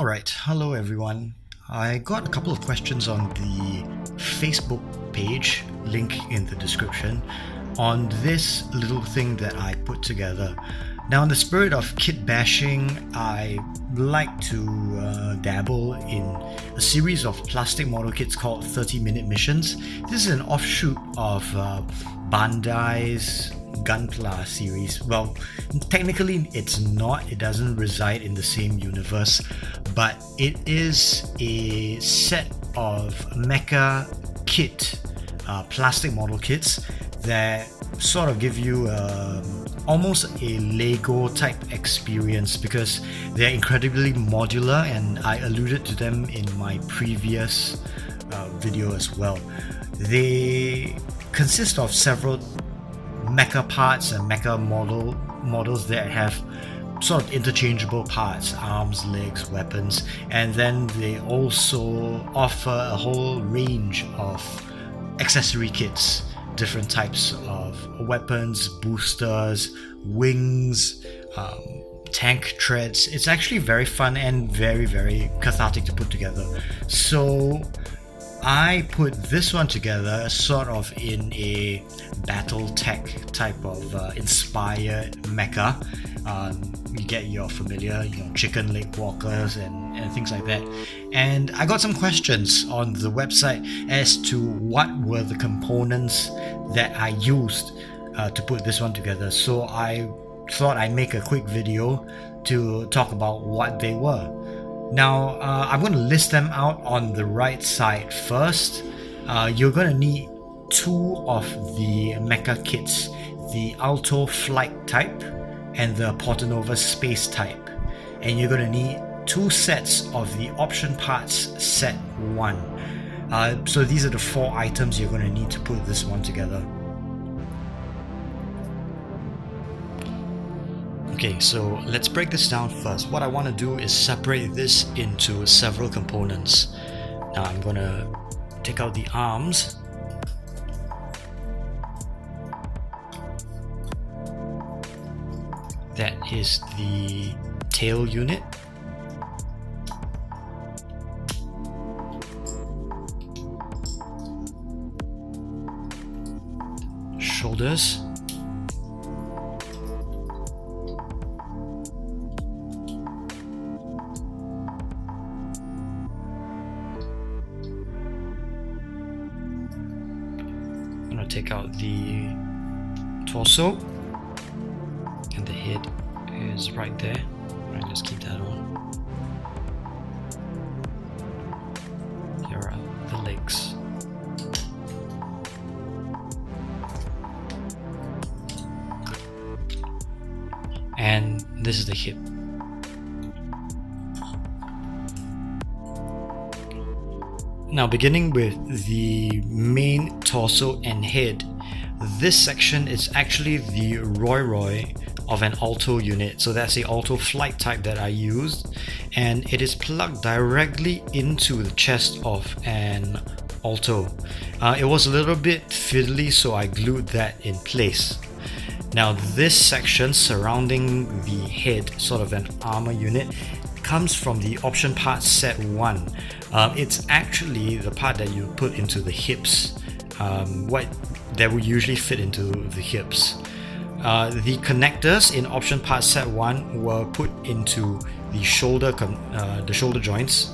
Alright, hello everyone. I got a couple of questions on the Facebook page, link in the description, on this little thing that I put together. Now, in the spirit of kit bashing, I like to dabble in a series of plastic model kits called 30-minute missions. This is an offshoot of Bandai's Gunpla series. Well, technically it's not, it doesn't reside in the same universe, but it is a set of mecha kit, plastic model kits that sort of give you almost a Lego type experience because they're incredibly modular, and I alluded to them in my previous video as well. They consist of several mecha parts and mecha models that have sort of interchangeable parts, arms, legs, weapons, and then they also offer a whole range of accessory kits, different types of weapons, boosters, wings, tank treads. It's actually very fun and very cathartic to put together. So I put this one together sort of in a Battletech type of inspired mecha. You get your familiar, chicken leg walkers and things like that. And I got some questions on the website as to what were the components that I used to put this one together. So I thought I'd make a quick video to talk about what they were. Now, I'm going to list them out on the right side first. You're going to need two of the mecha kits, the Alto Flight type and the Portanova Space type. And you're going to need two sets of the option parts set 1. So these are the 4 items you're going to need to put this one together. Okay, so let's break this down first. What I want to do is separate this into several components. Now I'm going to take out the arms. That is the tail unit. Shoulders. I'm going to take out the torso, and the head is right there. I'll just keep that on. Here are the legs. And this is the hip. Now, beginning with the main torso and head, this section is actually the Roy of an Alto unit. So that's the Alto Flight type that I used, and it is plugged directly into the chest of an Alto. It was a little bit fiddly, so I glued that in place. Now, this section surrounding the head, sort of an armor unit, comes from the option part set 1. It's actually the part that you put into the hips, what that would usually fit into the hips. The connectors in option part set 1 were put into the shoulder joints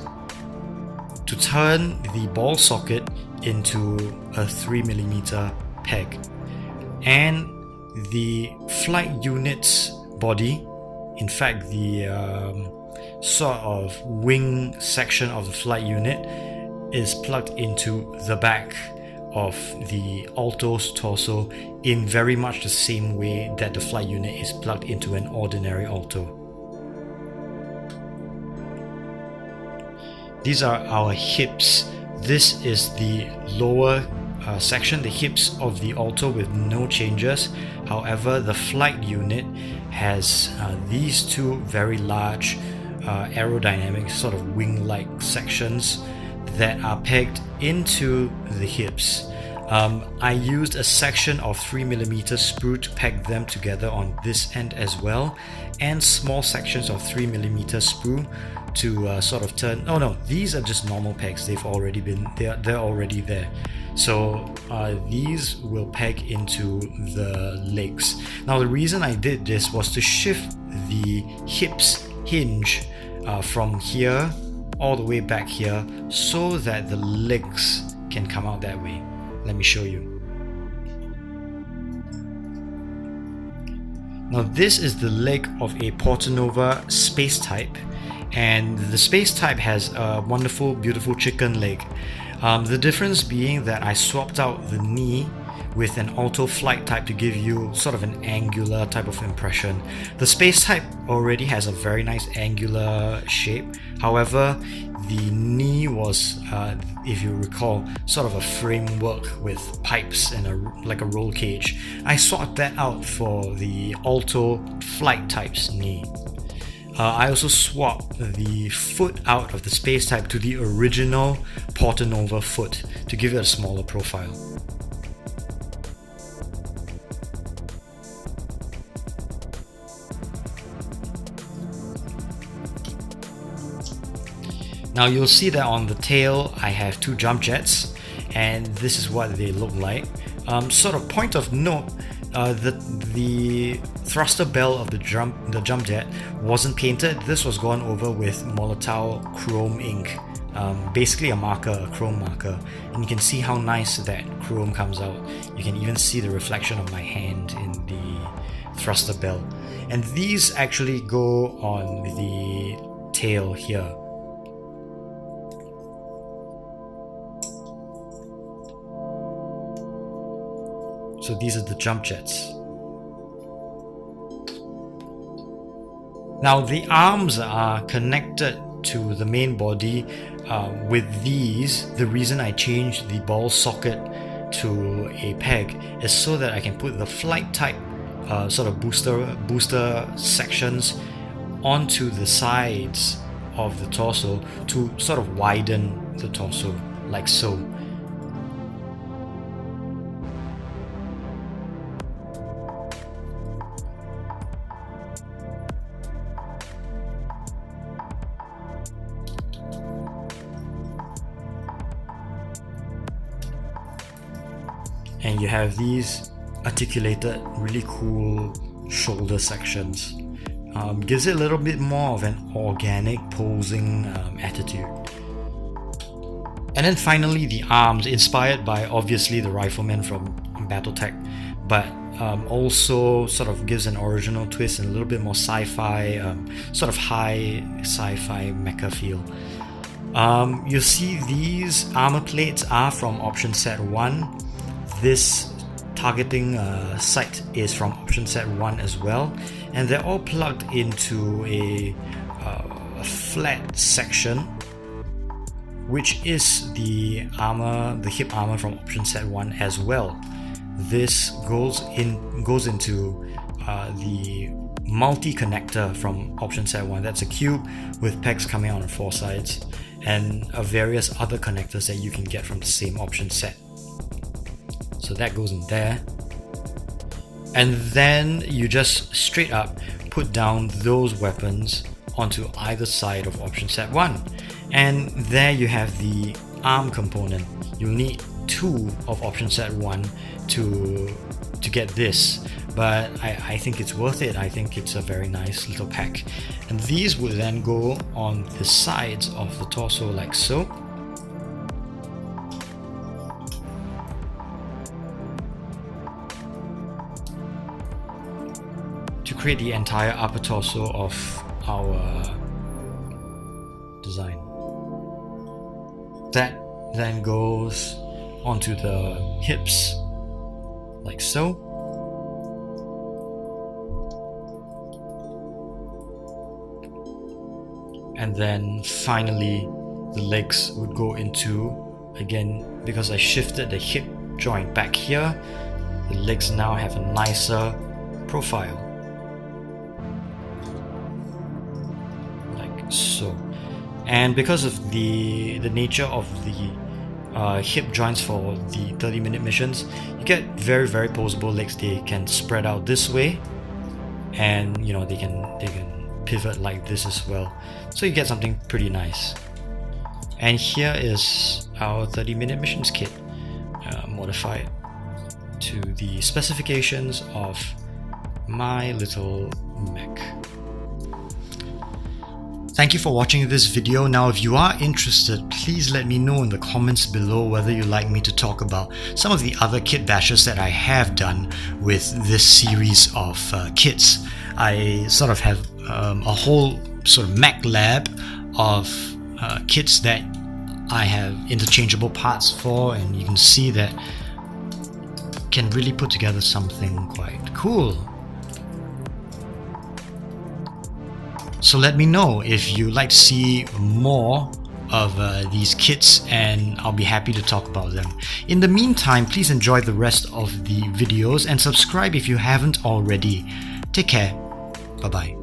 to turn the ball socket into a 3mm peg. And the flight unit's body, in fact the sort of wing section of the flight unit, is plugged into the back of the Alto's torso in very much the same way that the flight unit is plugged into an ordinary Alto. These are our hips. This is the lower section, the hips of the Alto, with no changes. However, the flight unit has these two very large aerodynamic sort of wing-like sections that are pegged into the hips. I used a section of 3mm sprue to peg them together on this end as well, and small sections of 3mm sprue to sort of turn. Oh no, these are just normal pegs. They've already been, they're already there. So these will peg into the legs. Now the reason I did this was to shift the hips hinge from here all the way back here so that the legs can come out that way. Let me show you. Now this is the leg of a Portanova space type, and the space type has a wonderful, beautiful chicken leg. The difference being that I swapped out the knee with an auto flight type to give you sort of an angular type of impression. The space type already has a very nice angular shape. However, the knee was, if you recall, sort of a framework with pipes and like a roll cage. I swapped that out for the auto flight type's knee. I also swapped the foot out of the space type to the original Portanova foot to give it a smaller profile. Now you'll see that on the tail I have two jump jets, and this is what they look like. Sort of point of note, the thruster bell of the jump jet wasn't painted. This was gone over with Molotow chrome ink, basically a marker, a chrome marker, and you can see how nice that chrome comes out. You can even see the reflection of my hand in the thruster bell, and these actually go on the tail here. So these are the jump jets. Now the arms are connected to the main body with these. The reason I changed the ball socket to a peg is so that I can put the flight type sort of booster sections onto the sides of the torso to sort of widen the torso, like so. And you have these articulated, really cool shoulder sections. Gives it a little bit more of an organic posing attitude. And then finally the arms, inspired by obviously the rifleman from Battletech, but also sort of gives an original twist and a little bit more sci-fi, sort of high sci-fi mecha feel. You see these armor plates are from option set 1. This targeting sight is from option set 1 as well, and they're all plugged into a flat section, which is the armor, the hip armor from option set 1 as well. This goes into the multi-connector from option set 1. That's a cube with pegs coming out on 4 sides, and various other connectors that you can get from the same option set. So that goes in there, and then you just straight up put down those weapons onto either side of option set 1, and there you have the arm component. You'll need 2 of option set 1 to get this, but I think it's worth it. I think it's a very nice little pack, and these will then go on the sides of the torso like so. To create the entire upper torso of our design. That then goes onto the hips like so. And then finally the legs would go into, again, because I shifted the hip joint back here, the legs now have a nicer profile. So, and because of the nature of the hip joints for the 30-minute missions, you get very, very posable legs. They can spread out this way, and you know they can pivot like this as well, so you get something pretty nice. And here is our 30-minute missions kit, modified to the specifications of my little mech. Thank you for watching this video. Now, if you are interested, please let me know in the comments below whether you'd like me to talk about some of the other kit bashes that I have done with this series of kits. I sort of have a whole sort of mech lab of kits that I have interchangeable parts for, and you can see that can really put together something quite cool. So let me know if you'd like to see more of these kits, and I'll be happy to talk about them. In the meantime, please enjoy the rest of the videos and subscribe if you haven't already. Take care. Bye bye.